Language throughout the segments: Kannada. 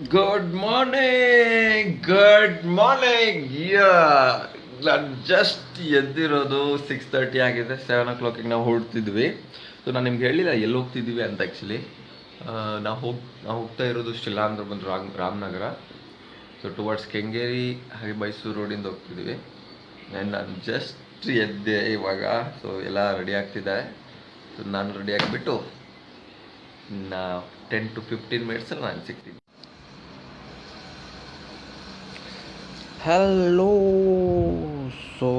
ಗುಡ್ ಮಾರ್ನಿಂಗ್ ನಾನು ಜಸ್ಟ್ ಎದ್ದಿರೋದು 6:30 ಆಗಿದೆ. 7 o'clock ನಾವು ಹೊರಡ್ತಿದ್ವಿ. ಸೊ ನಾನು ನಿಮ್ಗೆ ಹೇಳಿಲ್ಲ ಎಲ್ಲಿ ಹೋಗ್ತಿದ್ದೀವಿ ಅಂತ. ಆ್ಯಕ್ಚುಲಿ ನಾವು ಹೋಗ್ತಾ ಇರೋದು ಶಿಲಾಂಧ್ರ ಬಂದು ರಾಮನಗರ. ಸೊ ಟುವರ್ಡ್ಸ್ ಕೆಂಗೇರಿ ಹಾಗೆ ಮೈಸೂರು ರೋಡಿಂದ ಹೋಗ್ತಿದ್ದೀವಿ. ನಾನು ಜಸ್ಟ್ ಎದ್ದೆ ಇವಾಗ. ಸೊ ಎಲ್ಲ ರೆಡಿ ಆಗ್ತಿದ್ದಾರೆ. ಸೊ ನಾನು ರೆಡಿ ಆಗಿಬಿಟ್ಟು 10 to 15 ಮಿನಿಟ್ಸಲ್ಲಿ ನಾನು ಸಿಗ್ತೀನಿ. ಹಲೋ. ಸೊ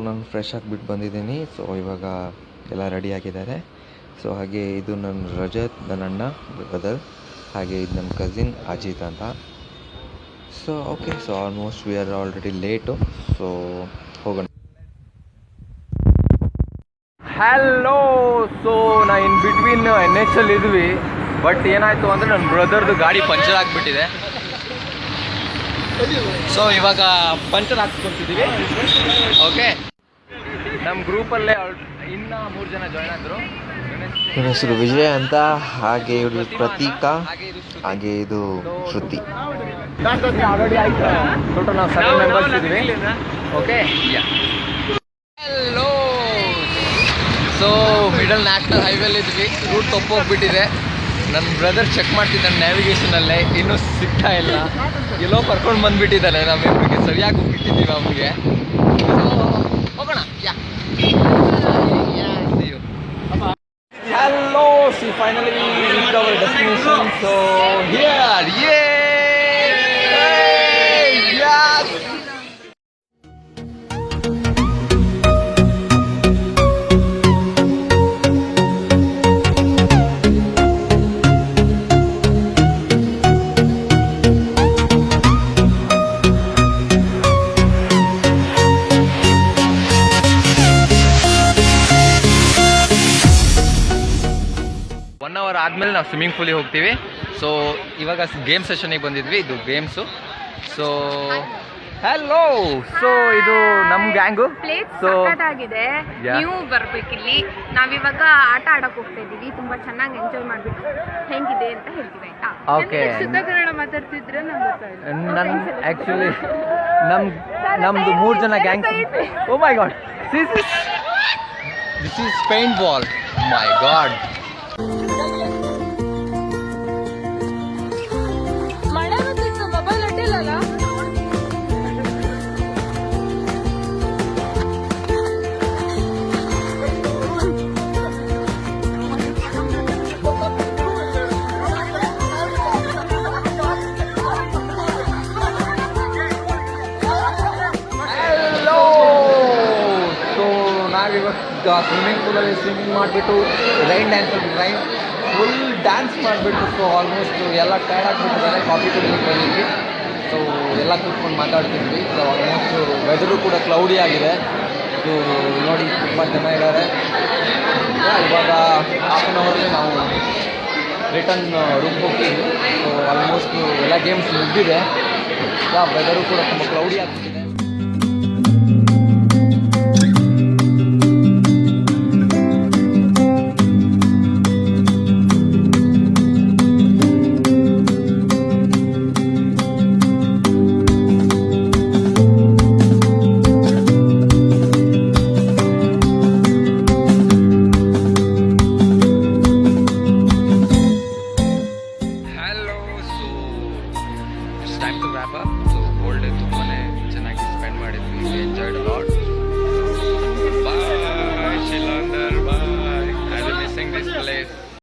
ನಾನು ಫ್ರೆಶ್ ಆಗಿಬಿಟ್ಟು ಬಂದಿದ್ದೀನಿ. ಸೊ ಇವಾಗ ಎಲ್ಲ ರೆಡಿ ಆಗಿದ್ದಾರೆ. ಸೊ ಹಾಗೆ ಇದು ನನ್ನ ರಜತ್, ನನ್ನ ಅಣ್ಣ ಬ್ರದರ್, ಹಾಗೆ ಇದು ನನ್ನ ಕಸಿನ್ ಅಜಿತ್ ಅಂತ. So okay, so almost we are already late. So ಹೋಗೋಣ. ಹಲೋ. ಸೊ ನಾ ಇನ್ ಬಿಟ್ವೀನ್ NH ಅಲ್ಲಿ ಇದ್ವಿ. ಬಟ್ ಏನಾಯಿತು ಅಂದರೆ ನನ್ನ ಬ್ರದರ್ದು ಗಾಡಿ ಪಂಚರ್ ಆಗಿಬಿಟ್ಟಿದೆ. ಸೊ ಇವಾಗ ಪಂಚರ್ ಹಾಕ್ಸ್ಕೊತಿದ್ದೀವಿ. ಓಕೆ, ನಮ್ಮ ಗ್ರೂಪಲ್ಲೇ ಇನ್ನೂ 3 ಜನ ಜಾಯ್ನ್ ಆದರು. ನನ್ನ ಹೆಸರು ವಿಜಯ್ ಅಂತ, ಹಾಗೆ ಇದು ಪ್ರತೀಕ, ಹಾಗೆ ಇದು ಶ್ರುತಿ. ಆಲ್ರೆಡಿ ಆಯ್ತು. ಟೋಟಲ್ ನಾವು 7 ಮೆಂಬರ್ಸ್ ಇದ್ದೀವಿ. Okay, hello. So middle national ಹೈವೇಲಿ ಇದ್ವಿ. ರೂಟ್ ತಪ್ಪೋಗ್ಬಿಟ್ಟಿದೆ. ನನ್ನ ಬ್ರದರ್ ಚೆಕ್ ಮಾಡ್ತಿದ್ದಾನೆ ನ್ಯಾವಿಗೇಷನಲ್ಲೇ, ಇನ್ನೂ ಸಿಗ್ತಾ ಇಲ್ಲ. ಎಲ್ಲೋ ಕರ್ಕೊಂಡು ಬಂದುಬಿಟ್ಟಿದ್ದಾನೆ. ನಮಗೆ ಸರಿಯಾಗಿ ಹೋಗ್ಬಿಟ್ಟಿದ್ದೀವಿ ಅವನಿಗೆ. ಹೋಗೋಣ. Hello. See finally reached our destination. So here ಯೇ 1 hour ಆದಮೇಲೆ ನಾವು ಸ್ವಿಮ್ಮಿಂಗ್ ಪೂಲಿಗೆ ಹೋಗ್ತೀವಿ. ಸೊ ಇವಾಗ ಗೇಮ್ ಸೆಷನಿಗೆ ಬಂದಿದ್ವಿ. ಇದು ಗೇಮ್ಸು. So hello. ಸೊ ಇದು ನಮ್ಮ ಗ್ಯಾಂಗು. ಸೊ ಆಗಿದೆ, ನೀವು ಬರ್ಬೇಕಿಲ್ಲಿ. ನಾವಿವಾಗ ಆಟ ಆಡಕ್ ಹೋಗ್ತಾ ಇದೀವಿ. ತುಂಬಾ ಚೆನ್ನಾಗಿ ಎಂಜಾಯ್ ಮಾಡ್ಬಿಟ್ಟು ಹೆಂಗಿದೆ ಅಂತ ಹೇಳ್ತೀವಿ, ಆಯ್ತಾ? ಓಕೆ. ಶುದ್ಧ ಕನ್ನಡ ಮಾತಾಡ್ತಿದ್ರೆ ನನ್ನ ಆ್ಯಕ್ಚುಲಿ ನಮ್ದು 3 ಜನ gang. Oh my god, this is paint ball. My god. ನಾವಿವಾಗ ಸ್ವಿಮ್ಮಿಂಗ್ ಪೂಲಲ್ಲಿ ಸ್ವಿಮ್ಮಿಂಗ್ ಮಾಡಿಬಿಟ್ಟು ರೈನ್ ಫುಲ್ ಡ್ಯಾನ್ಸ್ ಮಾಡಿಬಿಟ್ಟು. ಸೊ ಆಲ್ಮೋಸ್ಟ್ ಎಲ್ಲ ಟೈರ್ಡ್ ಆಗಿಬಿಟ್ಟಿದ್ದಾರೆ. ಕಾಫಿ ಕುಡಿಲಿಕ್ಕೆ ಬಂದಿದ್ವಿ. ಸೊ ಎಲ್ಲ ಕೂತ್ಕೊಂಡು ಮಾತಾಡ್ತಿದ್ವಿ. ಸೊ ಆಲ್ಮೋಸ್ಟ್ ವೆದರು ಕೂಡ ಕ್ಲೌಡಿ ಆಗಿದೆ. ಸೊ ನೋಡಿ ತುಂಬ ಜನ ಇದ್ದಾರೆ. ಇವಾಗ ಹಾಫ್ ಆನ್ ಅವರಲ್ಲಿ ನಾವು ರಿಟರ್ನ್ ರೂಮ್ಗೆ ಹೋಗ್ತೀವಿ. ಸೊ ಆಲ್ಮೋಸ್ಟ್ ಎಲ್ಲ ಗೇಮ್ಸ್ ಮುಗಿದಿದೆ. ವೆದರು ಕೂಡ ತುಂಬ ಕ್ಲೌಡಿ ಆಗ್ತಿದೆ. Time to wrap up. So whole day ತುಂಬಾ ಚೆನ್ನಾಗಿ ಸ್ಪೆಂಡ್ ಮಾಡಿದ್ವಿ. Enjoyed lot.